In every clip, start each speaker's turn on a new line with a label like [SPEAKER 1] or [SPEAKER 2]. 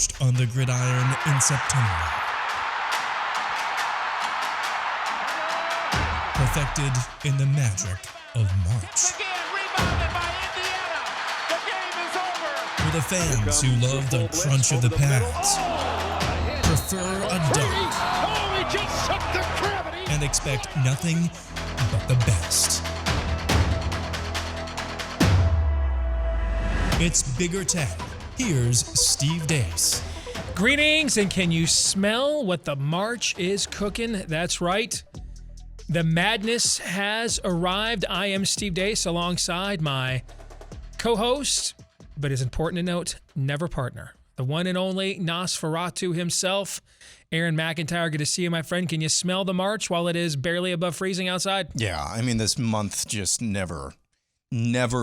[SPEAKER 1] forged on the gridiron in September. Perfected in the magic of March.
[SPEAKER 2] Again, rebounded by Indiana. The game is over.
[SPEAKER 1] For the fans who love the crunch of the pads, prefer a dunk,
[SPEAKER 2] Oh, he just shook the gravity.
[SPEAKER 1] and expect nothing but the best. It's Bigger Ten. Here's Steve Dace.
[SPEAKER 3] Greetings, and can you smell what the March is cooking? That's right. The madness has arrived. I am Steve Dace alongside my co-host, but it's important to note, never partner, the one and only Nosferatu himself, Aaron McIntyre. Good to see you, my friend. Can you smell the March while it is barely above freezing outside?
[SPEAKER 4] Yeah, I mean, this month just never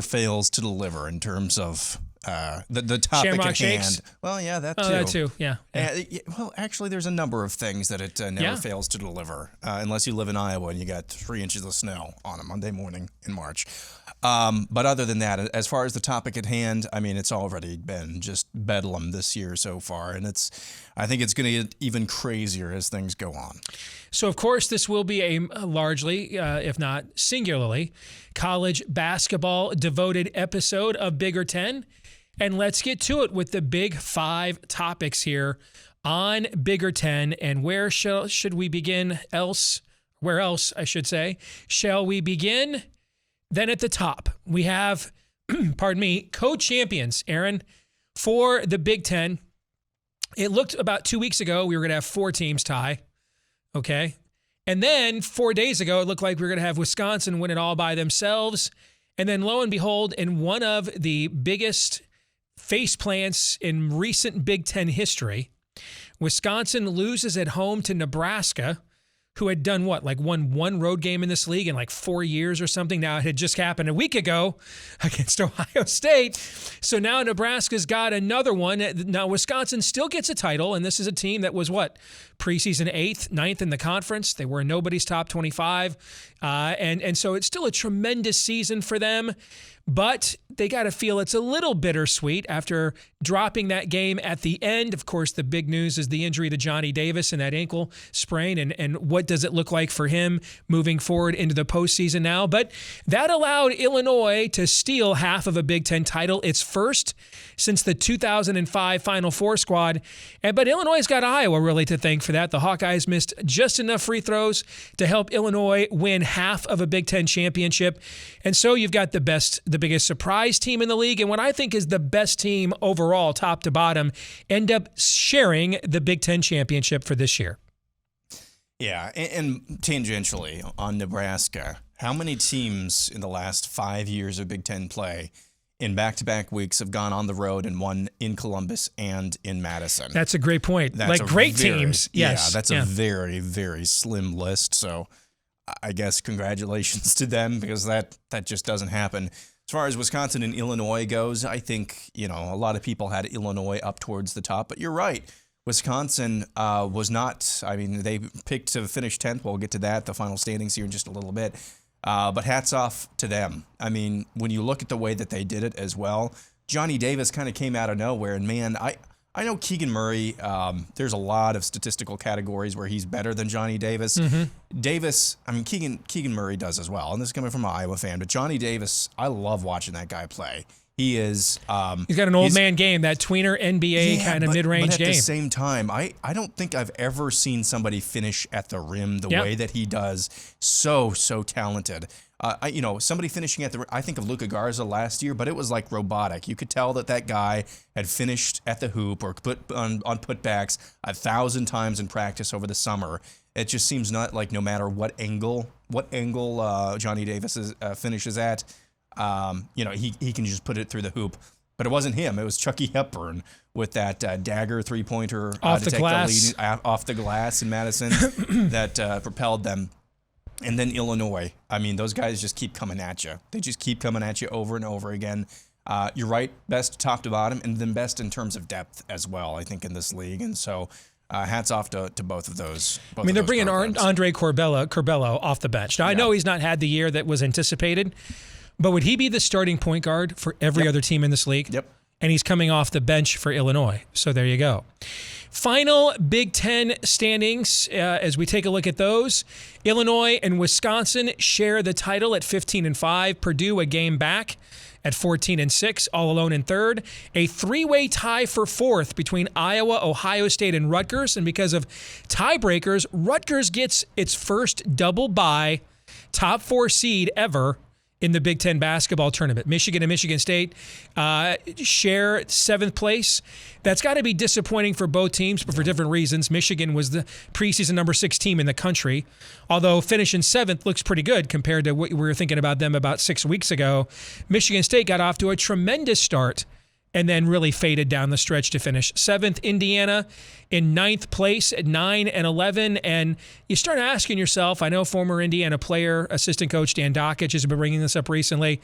[SPEAKER 4] fails to deliver in terms of the topic
[SPEAKER 3] Shamrock
[SPEAKER 4] at
[SPEAKER 3] Shakes?
[SPEAKER 4] hand. Well, yeah, that too.
[SPEAKER 3] Oh, that too, yeah.
[SPEAKER 4] Well, actually, there's a number of things that it never
[SPEAKER 3] Yeah.
[SPEAKER 4] fails to deliver, unless you live in Iowa and you got 3 inches of snow on a Monday morning in March. But other than that, as far as the topic at hand, I mean, it's already been just bedlam this year so far, and I think it's going to get even crazier as things go on.
[SPEAKER 3] So, of course, this will be a largely, if not singularly, college basketball devoted episode of Bigger Ten. And let's get to it with the big 5 topics here on Bigger Ten. And where should we begin else? Where else, I should say, shall we begin? Then at the top, we have, pardon me, co-champions, Aaron, for the Big Ten. It looked about 2 weeks ago we were going to have 4 teams tie. Okay. And then 4 days ago, it looked like we were going to have Wisconsin win it all by themselves. And then lo and behold, in one of the biggest face plants in recent Big Ten history, Wisconsin loses at home to Nebraska, who had done won one road game in this league in like 4 years or something. Now, it had just happened a week ago against Ohio State. So now Nebraska's got another one. Now, Wisconsin still gets a title, and this is a team that was preseason 8th, 9th in the conference. They were in nobody's top 25. And so it's still a tremendous season for them. But they got to feel it's a little bittersweet after dropping that game at the end. Of course, the big news is the injury to Johnny Davis and that ankle sprain. And what does it look like for him moving forward into the postseason now? But that allowed Illinois to steal half of a Big Ten title. Its first since the 2005 Final Four squad. But Illinois's got Iowa really to thank for that. The Hawkeyes missed just enough free throws to help Illinois win half of a Big Ten championship. And so you've got the biggest surprise team in the league, and what I think is the best team overall, top to bottom, end up sharing the Big Ten championship for this year.
[SPEAKER 4] Yeah, and tangentially on Nebraska, how many teams in the last 5 years of Big Ten play in back-to-back weeks have gone on the road and won in Columbus and in Madison?
[SPEAKER 3] That's a great point.
[SPEAKER 4] That's
[SPEAKER 3] great teams, yes.
[SPEAKER 4] Yeah, that's a very, very slim list, so I guess congratulations to them because that just doesn't happen. As far as Wisconsin and Illinois goes, I think, a lot of people had Illinois up towards the top, but you're right. Wisconsin was not, they picked to finish 10th. We'll get to that, the final standings here in just a little bit. But hats off to them. I mean, when you look at the way that they did it as well, Johnny Davis kind of came out of nowhere. And man, I know Keegan Murray, there's a lot of statistical categories where he's better than Johnny Davis. Mm-hmm. Keegan Murray does as well. And this is coming from an Iowa fan. But Johnny Davis, I love watching that guy play. He is...
[SPEAKER 3] he's got an old man game, that tweener NBA kind of mid-range game.
[SPEAKER 4] But at the same time, I don't think I've ever seen somebody finish at the rim the way that he does. So talented. Somebody finishing at the rim, I think of Luka Garza last year, but it was like robotic. You could tell that guy had finished at the hoop or put on putbacks 1,000 times in practice over the summer. It just seems not like no matter what angle Johnny Davis finishes at, he can just put it through the hoop. But it wasn't him. It was Chucky Hepburn with that dagger three-pointer
[SPEAKER 3] off the glass.
[SPEAKER 4] Off the glass in Madison that propelled them. And then Illinois. I mean, those guys just keep coming at you. They just keep coming at you over and over again. You're right, best top to bottom, and then best in terms of depth as well, I think, in this league. And so hats off to both of those.
[SPEAKER 3] They're bringing Andre Corbello off the bench. Now, I know he's not had the year that was anticipated, but would he be the starting point guard for every other team in this league?
[SPEAKER 4] Yep.
[SPEAKER 3] and he's coming off the bench for Illinois. So there you go. Final Big Ten standings, as we take a look at those, Illinois and Wisconsin share the title at 15-5. Purdue a game back at 14-6, all alone in third. A three-way tie for fourth between Iowa, Ohio State, and Rutgers. And because of tiebreakers, Rutgers gets its first double bye top 4 seed ever in the Big Ten basketball tournament. Michigan and Michigan State share 7th place. That's got to be disappointing for both teams, but for different reasons. Michigan was the preseason number 6 team in the country, although finishing 7th looks pretty good compared to what we were thinking about them about 6 weeks ago. Michigan State got off to a tremendous start and then really faded down the stretch to finish 7th. Indiana in 9th place at 9-11. And you start asking yourself, I know former Indiana player, assistant coach Dan Dockich has been bringing this up recently,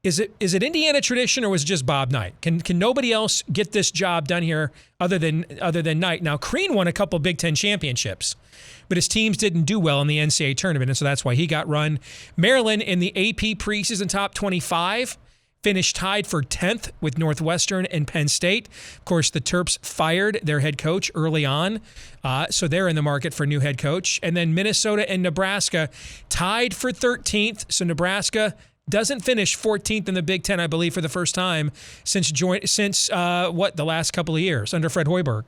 [SPEAKER 3] is it Indiana tradition or was it just Bob Knight? Can nobody else get this job done here other than Knight? Now, Crean won a couple Big Ten championships, but his teams didn't do well in the NCAA tournament, and so that's why he got run. Maryland in the AP preseason top 25. Finished tied for 10th with Northwestern and Penn State. Of course, the Terps fired their head coach early on, so they're in the market for a new head coach. And then Minnesota and Nebraska tied for 13th, so Nebraska doesn't finish 14th in the Big Ten, I believe, for the first time since the last couple of years under Fred Hoiberg,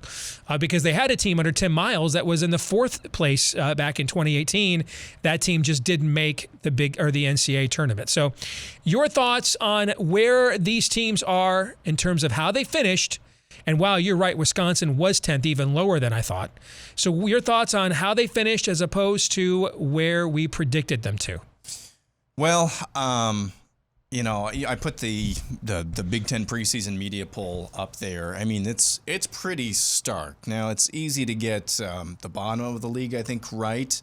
[SPEAKER 3] because they had a team under Tim Miles that was in the 4th place back in 2018. That team just didn't make the NCAA tournament. So, your thoughts on where these teams are in terms of how they finished? And wow, you're right, Wisconsin was 10th, even lower than I thought. So, your thoughts on how they finished as opposed to where we predicted them to?
[SPEAKER 4] Well, I put the Big Ten preseason media poll up there. I mean, it's pretty stark. Now, it's easy to get the bottom of the league, I think, right,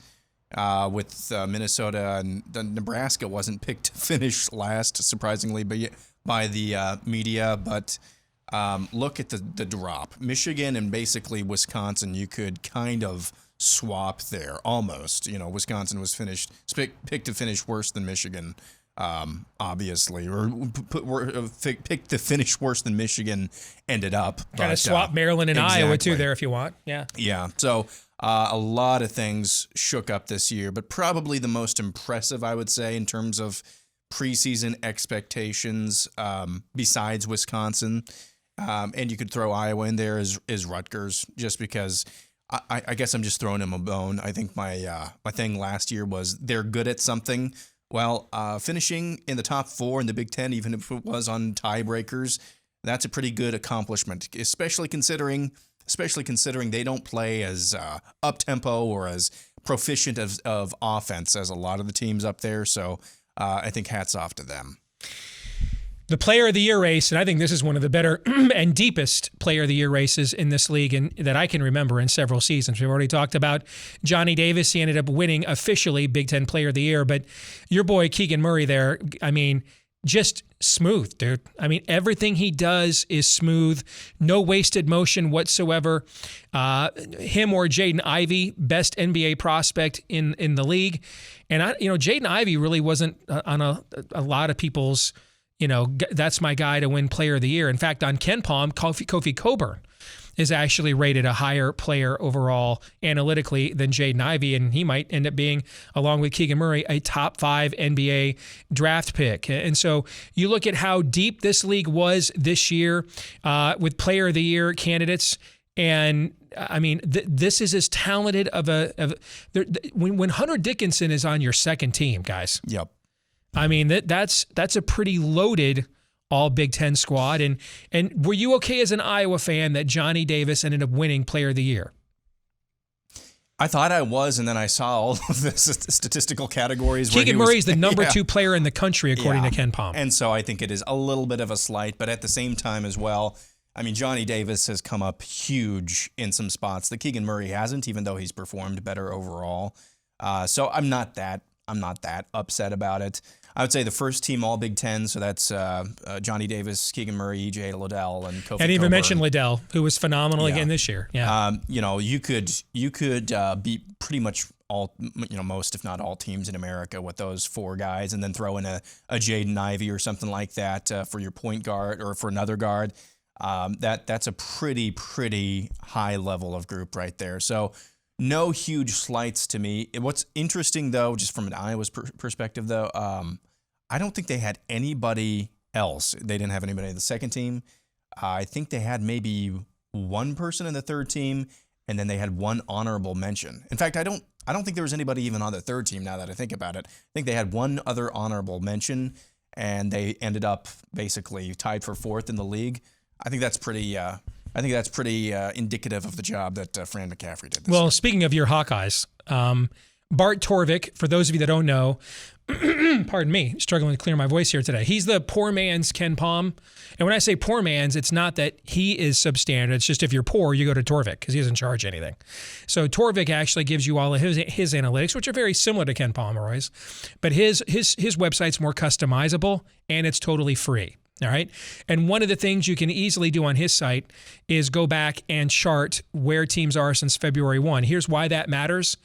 [SPEAKER 4] with Minnesota and Nebraska wasn't picked to finish last, surprisingly, by the media. But look at the drop. Michigan and basically Wisconsin, you could kind of swap there almost. Wisconsin was picked to finish worse than Michigan, obviously, or picked to finish worse than Michigan ended up.
[SPEAKER 3] Kind of swap Maryland and
[SPEAKER 4] exactly.
[SPEAKER 3] Iowa too there if you want. Yeah.
[SPEAKER 4] Yeah. So a lot of things shook up this year, but probably the most impressive, I would say, in terms of preseason expectations, besides Wisconsin, and you could throw Iowa in there, is Rutgers, just because. I guess I'm just throwing him a bone. I think my thing last year was they're good at something. Well, finishing in the top 4 in the Big Ten, even if it was on tiebreakers, that's a pretty good accomplishment, especially considering they don't play as up-tempo or as proficient of offense as a lot of the teams up there. So I think hats off to them.
[SPEAKER 3] The Player of the Year race, and I think this is one of the better and deepest Player of the Year races in this league and that I can remember in several seasons. We've already talked about Johnny Davis. He ended up winning officially Big Ten Player of the Year, but your boy Keegan Murray there, I mean, just smooth, dude. I mean, everything he does is smooth, no wasted motion whatsoever. Him or Jaden Ivey, best NBA prospect in the league. And Jaden Ivey really wasn't on a lot of people's, that's my guy to win Player of the Year. In fact, on Ken Palm, Kofi Coburn is actually rated a higher player overall analytically than Jaden Ivey, and he might end up being, along with Keegan Murray, a top 5 NBA draft pick. And so you look at how deep this league was this year with Player of the Year candidates, and I mean, this is as talented when Hunter Dickinson is on your second team, guys.
[SPEAKER 4] Yep.
[SPEAKER 3] I mean, that's a pretty loaded all Big Ten squad. And were you okay as an Iowa fan that Johnny Davis ended up winning Player of the Year?
[SPEAKER 4] I thought I was, and then I saw all of the statistical categories.
[SPEAKER 3] Keegan Murray is the number 2 player in the country, according to Ken Palm.
[SPEAKER 4] And so I think it is a little bit of a slight, but at the same time as well, I mean, Johnny Davis has come up huge in some spots that Keegan Murray hasn't, even though he's performed better overall. So I'm not that upset about it. I would say the first team All Big Ten, so that's Johnny Davis, Keegan Murray, E.J. Liddell, and Kofi. And
[SPEAKER 3] even mentioned Liddell, who was phenomenal again this year. Yeah.
[SPEAKER 4] You could be pretty much most if not all teams in America with those 4 guys, and then throw in a Jaden Ivey or something like that for your point guard or for another guard. That's a pretty high level of group right there. So no huge slights to me. What's interesting though, just from an Iowa's perspective though, I don't think they had anybody else. They didn't have anybody in the second team. I think they had maybe one person in the third team, and then they had one honorable mention. In fact, I don't think there was anybody even on the third team now that I think about it. I think they had one other honorable mention, and they ended up basically tied for 4th in the league. I think that's pretty indicative of the job that Fran McCaffrey did.
[SPEAKER 3] Well, speaking of your Hawkeyes, Bart Torvik, for those of you that don't know, pardon me, struggling to clear my voice here today. He's the poor man's Ken Pom. And when I say poor man's, it's not that he is substandard. It's just if you're poor, you go to Torvik because he doesn't charge anything. So Torvik actually gives you all of his analytics, which are very similar to Ken Pomeroy's. But his website's more customizable, and it's totally free. All right. And one of the things you can easily do on his site is go back and chart where teams are since February 1. Here's why that matters.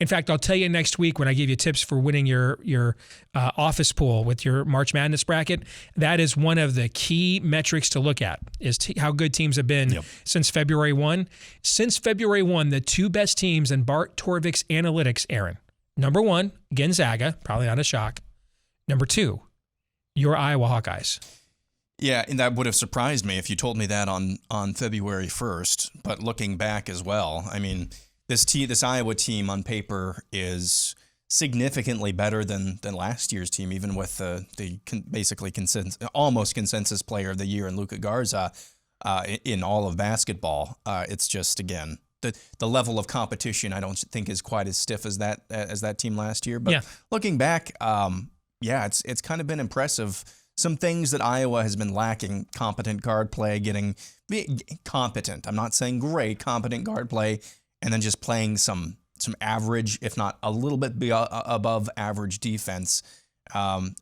[SPEAKER 3] In fact, I'll tell you next week when I give you tips for winning your office pool with your March Madness bracket. That is one of the key metrics to look at, is how good teams have been since February 1. Since February 1, the 2 best teams in Bart Torvik's analytics, Aaron. Number 1, Gonzaga, probably not a shock. Number 2, your Iowa Hawkeyes.
[SPEAKER 4] Yeah, and that would have surprised me if you told me that on February 1st. But looking back as well, I mean, this Iowa team on paper is significantly better than last year's team, even with the basically almost consensus player of the year in Luka Garza in all of basketball. It's just, again, the level of competition I don't think is quite as stiff as that team last year. But looking back, it's kind of been impressive. Some things that Iowa has been lacking: competent guard play, getting competent. I'm not saying great, competent guard play. And then just playing some average, if not a little bit above average defense.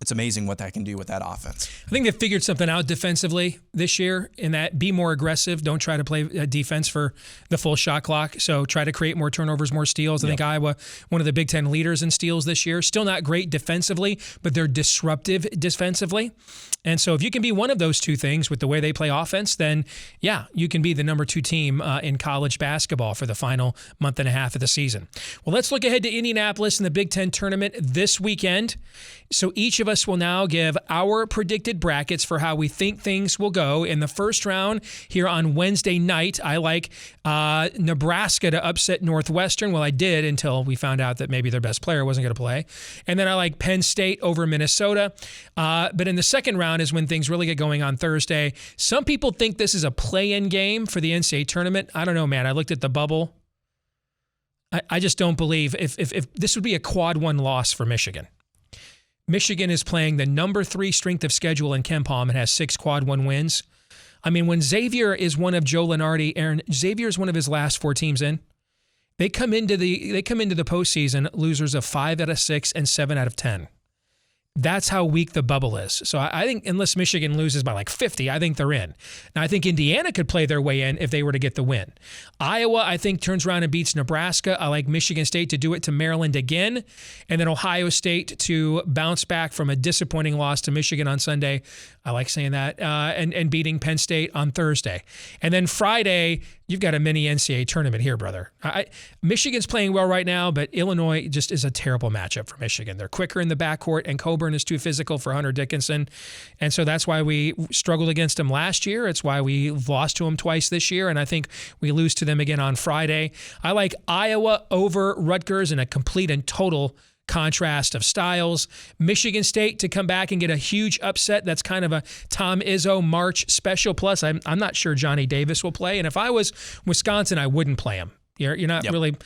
[SPEAKER 4] It's amazing what that can do with that offense.
[SPEAKER 3] I think they figured something out defensively this year in that be more aggressive. Don't try to play defense for the full shot clock. So try to create more turnovers, more steals. I think Iowa, one of the Big Ten leaders in steals this year. Still not great defensively, but they're disruptive defensively. And so if you can be one of those two things with the way they play offense, then you can be the number 2 team in college basketball for the final month and a half of the season. Well, let's look ahead to Indianapolis in the Big Ten tournament this weekend. So each of us will now give our predicted brackets for how we think things will go. In the first round here on Wednesday night, I like Nebraska to upset Northwestern. Well, I did until we found out that maybe their best player wasn't going to play. And then I like Penn State over Minnesota. But in the second round is when things really get going on Thursday. Some people think this is a play-in game for the NCAA tournament. I don't know, man. I looked at the bubble. I just don't believe if this would be a quad 1 loss for Michigan. Michigan is playing the number 3 strength of schedule in KenPom and has 6 quad 1 wins. I mean, when Xavier is one of Joe Lunardi, Aaron, Xavier is one of his last 4 teams in. They come into the postseason losers of 5 out of 6 and 7 out of 10. That's how weak the bubble is. So I think unless Michigan loses by like 50, I think they're in. Now, I think Indiana could play their way in if they were to get the win. Iowa, I think, turns around and beats Nebraska. I like Michigan State to do it to Maryland again. And then Ohio State to bounce back from a disappointing loss to Michigan on Sunday. I like saying that. And beating Penn State on Thursday. And then Friday, you've got a mini NCAA tournament here, brother. Michigan's playing well right now, but Illinois just is a terrible matchup for Michigan. They're quicker in the backcourt, and Coburn is too physical for Hunter Dickinson. And so that's why we struggled against him last year. It's why we lost to him twice this year, and I think we lose to them again on Friday. I like Iowa over Rutgers in a complete and total contrast of styles. Michigan State to come back and get a huge upset. That's kind of a Tom Izzo March special. Plus, I'm not sure Johnny Davis will play. And if I was Wisconsin, I wouldn't play him. You're not really.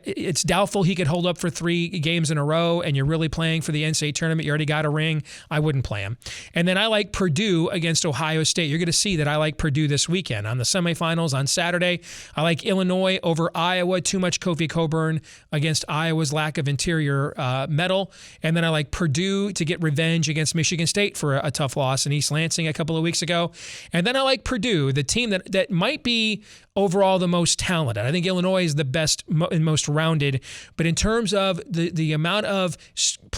[SPEAKER 3] It's doubtful he could hold up for 3 games in a row, and you're really playing for the NCAA tournament. You already got a ring. I wouldn't play him. And then I like Purdue against Ohio State. You're going to see that I like Purdue this weekend on the semifinals on Saturday. I like Illinois over Iowa. Too much Kofi Coburn against Iowa's lack of interior metal. And then I like Purdue to get revenge against Michigan State for a tough loss in East Lansing a couple of weeks ago. And then I like Purdue, the team that might be overall the most talented. I think Illinois Illinois is the best and most rounded, but in terms of the amount of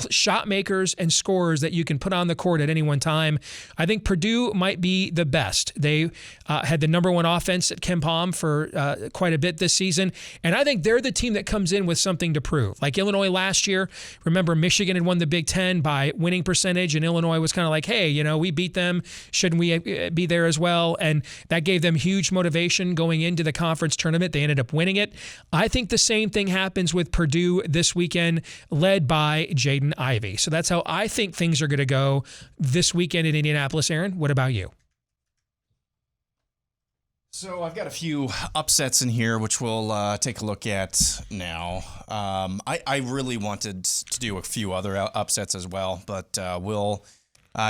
[SPEAKER 3] shot makers and scorers that you can put on the court at any one time, I think Purdue might be the best. They had the number one offense at KenPom for quite a bit this season, and I think they're the team that comes in with something to prove. Like Illinois last year, remember Michigan had won the Big Ten by winning percentage, and Illinois was kind of like, hey, we beat them. Shouldn't we be there as well? And that gave them huge motivation going into the conference tournament. They ended up winning it. I think the same thing happens with Purdue this weekend, led by Jaden Ivey. So that's how I think things are going to go this weekend in Indianapolis. Aaron, what about you?
[SPEAKER 4] So I've got a few upsets in here, which we'll take a look at now. I really wanted to do a few other upsets as well, but we'll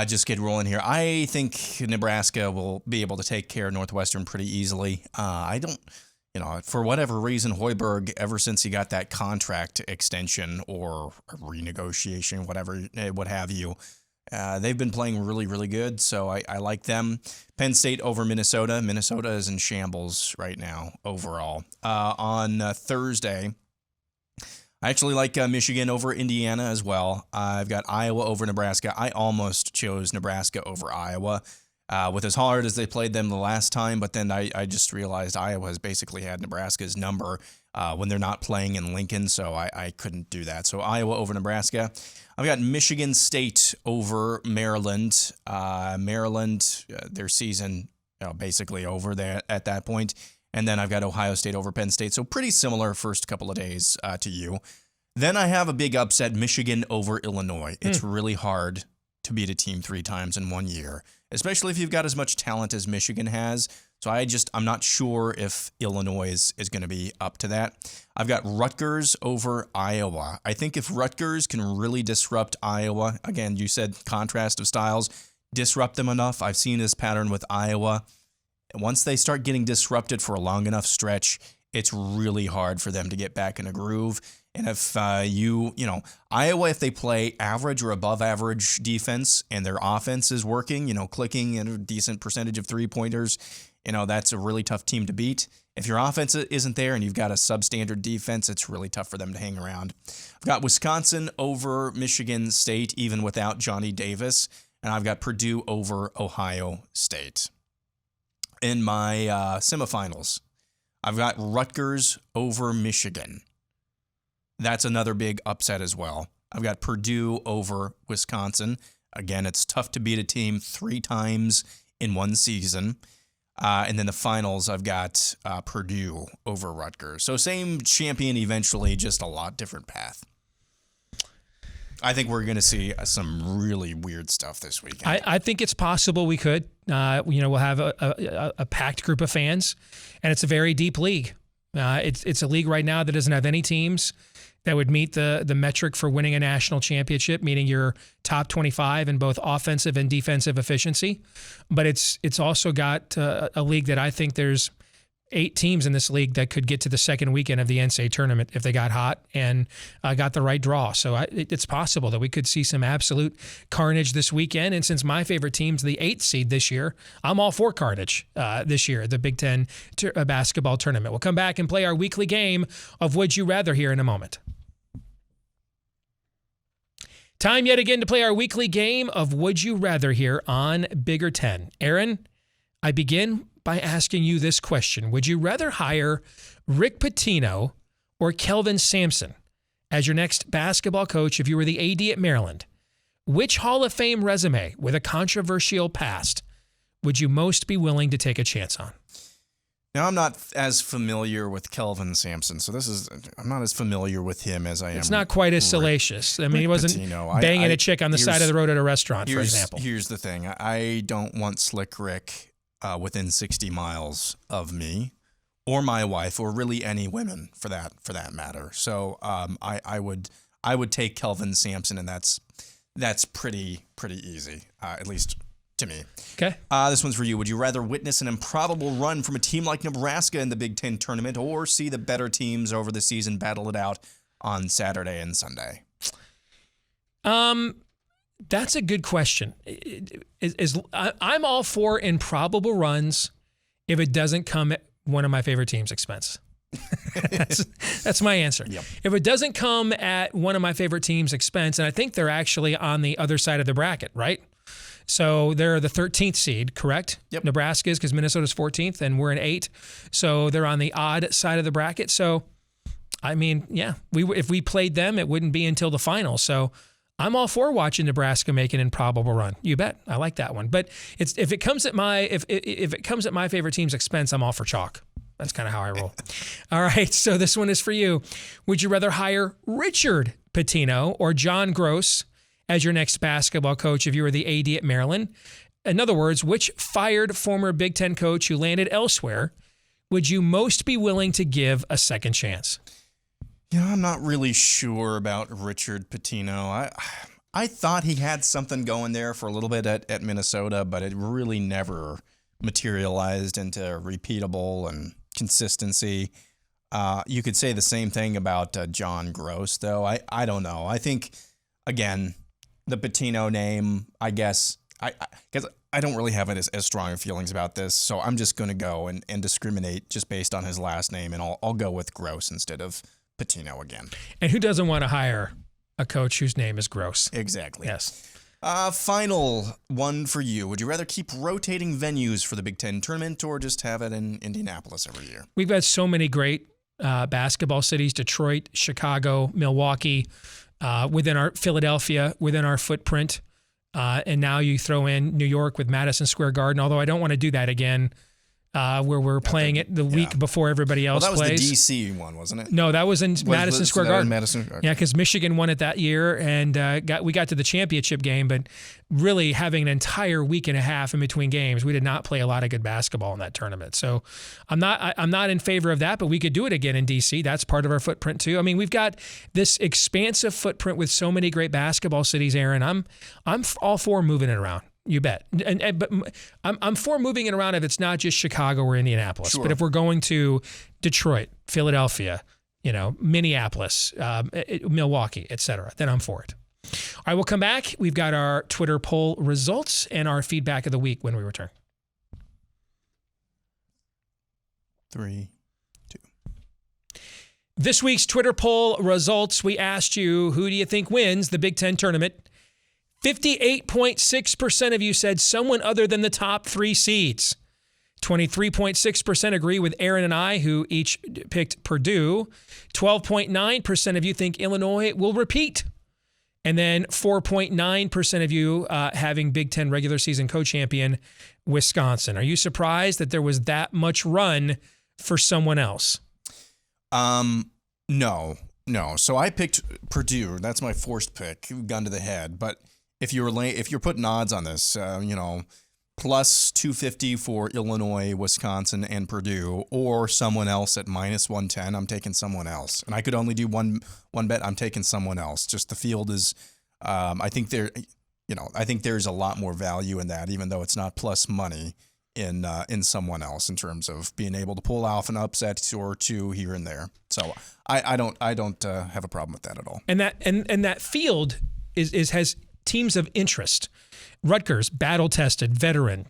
[SPEAKER 4] just get rolling here. I think Nebraska will be able to take care of Northwestern pretty easily. I don't, for whatever reason, Hoiberg, ever since he got that contract extension or renegotiation, whatever, what have you, they've been playing really, really good, so I like them. Penn State over Minnesota. Minnesota is in shambles right now overall. On Thursday, I actually like Michigan over Indiana as well. I've got Iowa over Nebraska. I almost chose Nebraska over Iowa with as hard as they played them the last time, but then I just realized Iowa has basically had Nebraska's number when they're not playing in Lincoln, so I couldn't do that. So Iowa over Nebraska. I've got Michigan State over Maryland. Maryland, their season basically over there at that point. And then I've got Ohio State over Penn State. So pretty similar first couple of days to you. Then I have a big upset, Michigan over Illinois. It's really hard to beat a team 3 times in 1 year, especially if you've got as much talent as Michigan has. So I'm not sure if Illinois is going to be up to that. I've got Rutgers over Iowa. I think if Rutgers can really disrupt Iowa, again, you said contrast of styles, disrupt them enough. I've seen this pattern with Iowa. Once they start getting disrupted for a long enough stretch, it's really hard for them to get back in a groove. And if Iowa, if they play average or above average defense and their offense is working, clicking at a decent percentage of 3-pointers, that's a really tough team to beat. If your offense isn't there and you've got a substandard defense, it's really tough for them to hang around. I've got Wisconsin over Michigan State, even without Johnny Davis. And I've got Purdue over Ohio State. In my semifinals, I've got Rutgers over Michigan. That's another big upset as well. I've got Purdue over Wisconsin. Again, it's tough to beat a team 3 times in 1 season. And then the finals, I've got Purdue over Rutgers. So same champion eventually, just a lot different path. I think we're going to see some really weird stuff this weekend.
[SPEAKER 3] I think it's possible we could. We'll have a packed group of fans, and it's a very deep league. It's a league right now that doesn't have any teams that would meet the metric for winning a national championship, meaning your top 25 in both offensive and defensive efficiency. But it's also got a league that I think there's 8 teams in this league that could get to the second weekend of the NCAA tournament if they got hot and got the right draw. So it's possible that we could see some absolute carnage this weekend. And since my favorite team's the 8th seed this year, I'm all for carnage this year, the Big Ten basketball tournament. We'll come back and play our weekly game of Would You Rather here in a moment. Time yet again to play our weekly game of Would You Rather here on Bigger 10. Aaron, I begin by asking you this question. Would you rather hire Rick Pitino or Kelvin Sampson as your next basketball coach if you were the AD at Maryland? Which Hall of Fame resume with a controversial past would you most be willing to take a chance on?
[SPEAKER 4] Now, I'm not as familiar with Kelvin Sampson, so I'm not as familiar with him as I am.
[SPEAKER 3] It's not quite as salacious. I mean, he wasn't
[SPEAKER 4] Pitino.
[SPEAKER 3] banging a chick on the side of the road at a restaurant, for example.
[SPEAKER 4] Here's the thing. I don't want Slick Rick within 60 miles of me or my wife or really any women for that matter. So I would take Kelvin Sampson, and that's pretty easy, at least to me.
[SPEAKER 3] Okay.
[SPEAKER 4] This one's for you. Would you rather witness an improbable run from a team like Nebraska in the Big Ten tournament or see the better teams over the season battle it out on Saturday and Sunday?
[SPEAKER 3] That's a good question. I'm all for improbable runs if it doesn't come at one of my favorite teams' expense. That's my answer.
[SPEAKER 4] Yep.
[SPEAKER 3] If it doesn't come at one of my favorite teams' expense, and I think they're actually on the other side of the bracket, right? So they're the 13th seed, correct?
[SPEAKER 4] Yep.
[SPEAKER 3] Nebraska is, because Minnesota's 14th and we're in 8. So they're on the odd side of the bracket. So, I mean, yeah, if we played them, it wouldn't be until the final. So I'm all for watching Nebraska make an improbable run. You bet. I like that one. But if it comes at my favorite team's expense, I'm all for chalk. That's kind of how I roll. All right, so this one is for you. Would you rather hire Richard Pitino or John Gross as your next basketball coach if you were the AD at Maryland? In other words, which fired former Big Ten coach who landed elsewhere would you most be willing to give a second chance?
[SPEAKER 4] I'm not really sure about Richard Pitino. I thought he had something going there for a little bit at Minnesota, but it really never materialized into repeatable and consistency. You could say the same thing about John Gross, though. I don't know. I think, again, the Pitino name, I guess, because I don't really have as strong feelings about this, so I'm just going to go and discriminate just based on his last name, and I'll go with Gross instead of Pitino again.
[SPEAKER 3] And who doesn't want to hire a coach whose name is Gross?
[SPEAKER 4] Exactly.
[SPEAKER 3] Yes.
[SPEAKER 4] Final one for you. Would you rather keep rotating venues for the Big Ten tournament or just have it in Indianapolis every year?
[SPEAKER 3] We've got so many great basketball cities: Detroit, Chicago, Milwaukee, Philadelphia, within our footprint. And now you throw in New York with Madison Square Garden, although I don't want to do that again. Where we're playing it the week before everybody else plays.
[SPEAKER 4] Well, that was the D.C. one, wasn't it?
[SPEAKER 3] No, that was in Madison Square Garden.
[SPEAKER 4] Okay.
[SPEAKER 3] Yeah, because Michigan won it that year, and we got to the championship game, but really having an entire week and a half in between games, we did not play a lot of good basketball in that tournament. So I'm not in favor of that, but we could do it again in D.C. That's part of our footprint too. I mean, we've got this expansive footprint with so many great basketball cities, Aaron. I'm all for moving it around. You bet. But I'm for moving it around if it's not just Chicago or Indianapolis.
[SPEAKER 4] Sure.
[SPEAKER 3] But if we're going to Detroit, Philadelphia, Minneapolis, Milwaukee, etc., then I'm for it. All right, we'll come back. We've got our Twitter poll results and our feedback of the week when we return.
[SPEAKER 4] 3, 2.
[SPEAKER 3] This week's Twitter poll results, we asked you, who do you think wins the Big Ten tournament? 58.6% of you said someone other than the top 3 seeds. 23.6% agree with Aaron and I, who each picked Purdue. 12.9% of you think Illinois will repeat. And then 4.9% of you having Big Ten regular season co-champion Wisconsin. Are you surprised that there was that much run for someone else?
[SPEAKER 4] No. So I picked Purdue. That's my forced pick, gun to the head. But if you're putting odds on this, plus 250 for Illinois, Wisconsin, and Purdue, or someone else at minus 110, I'm taking someone else. And I could only do one bet. I'm taking someone else. Just the field is, I think there's a lot more value in that, even though it's not plus money in someone else in terms of being able to pull off an upset or two here and there. So I don't have a problem with that at all.
[SPEAKER 3] And that field has teams of interest. Rutgers, battle-tested, veteran,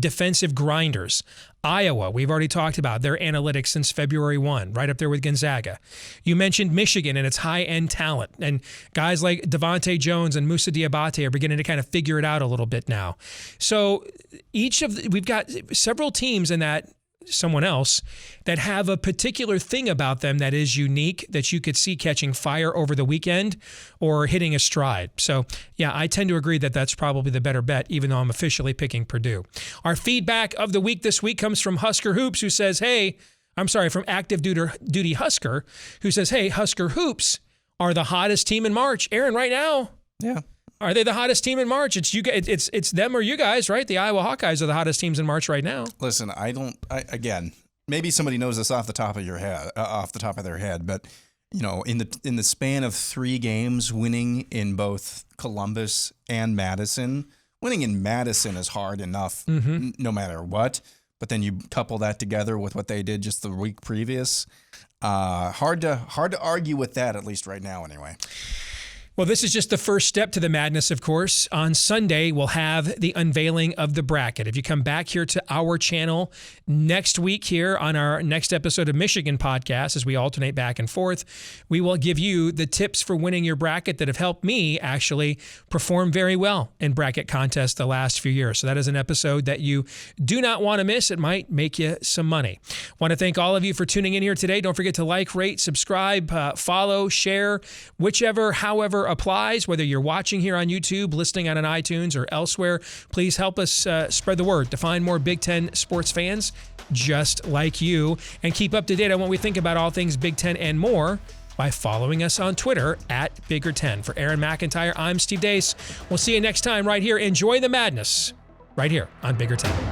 [SPEAKER 3] defensive grinders. Iowa, we've already talked about their analytics since February 1, right up there with Gonzaga. You mentioned Michigan and its high-end talent, and guys like Devontae Jones and Moussa Diabate are beginning to kind of figure it out a little bit now. So we've got several teams in that someone else that have a particular thing about them that is unique that you could see catching fire over the weekend or hitting a stride. So yeah, I tend to agree that that's probably the better bet, even though I'm officially picking Purdue. Our feedback of the week this week comes from Husker Hoops, who says, from Active Duty Husker, who says, hey, Husker Hoops are the hottest team in March. Aaron, right now.
[SPEAKER 4] Yeah.
[SPEAKER 3] Are they the hottest team in March? It's them or you guys, right? The Iowa Hawkeyes are the hottest teams in March right now.
[SPEAKER 4] Listen, again, maybe somebody knows this off the top of their head, but in the span of 3 games, winning in both Columbus and Madison, winning in Madison is hard enough, no matter what. But then you couple that together with what they did just the week previous. Hard to argue with that, at least right now, anyway.
[SPEAKER 3] Well, this is just the first step to the madness, of course. On Sunday, we'll have the unveiling of the bracket. If you come back here to our channel next week here on our next episode of Michigan Podcast, as we alternate back and forth, we will give you the tips for winning your bracket that have helped me actually perform very well in bracket contests the last few years. So that is an episode that you do not want to miss. It might make you some money. Want to thank all of you for tuning in here today. Don't forget to like, rate, subscribe, follow, share, however applies, whether you're watching here on YouTube, listening on an iTunes, or elsewhere. Please help us spread the word to find more Big Ten sports fans just like you, and keep up to date on what we think about all things Big Ten and more by following us on Twitter at Bigger10. For Aaron McIntyre, I'm Steve Deace. We'll see you next time right here. Enjoy the madness right here on Bigger 10.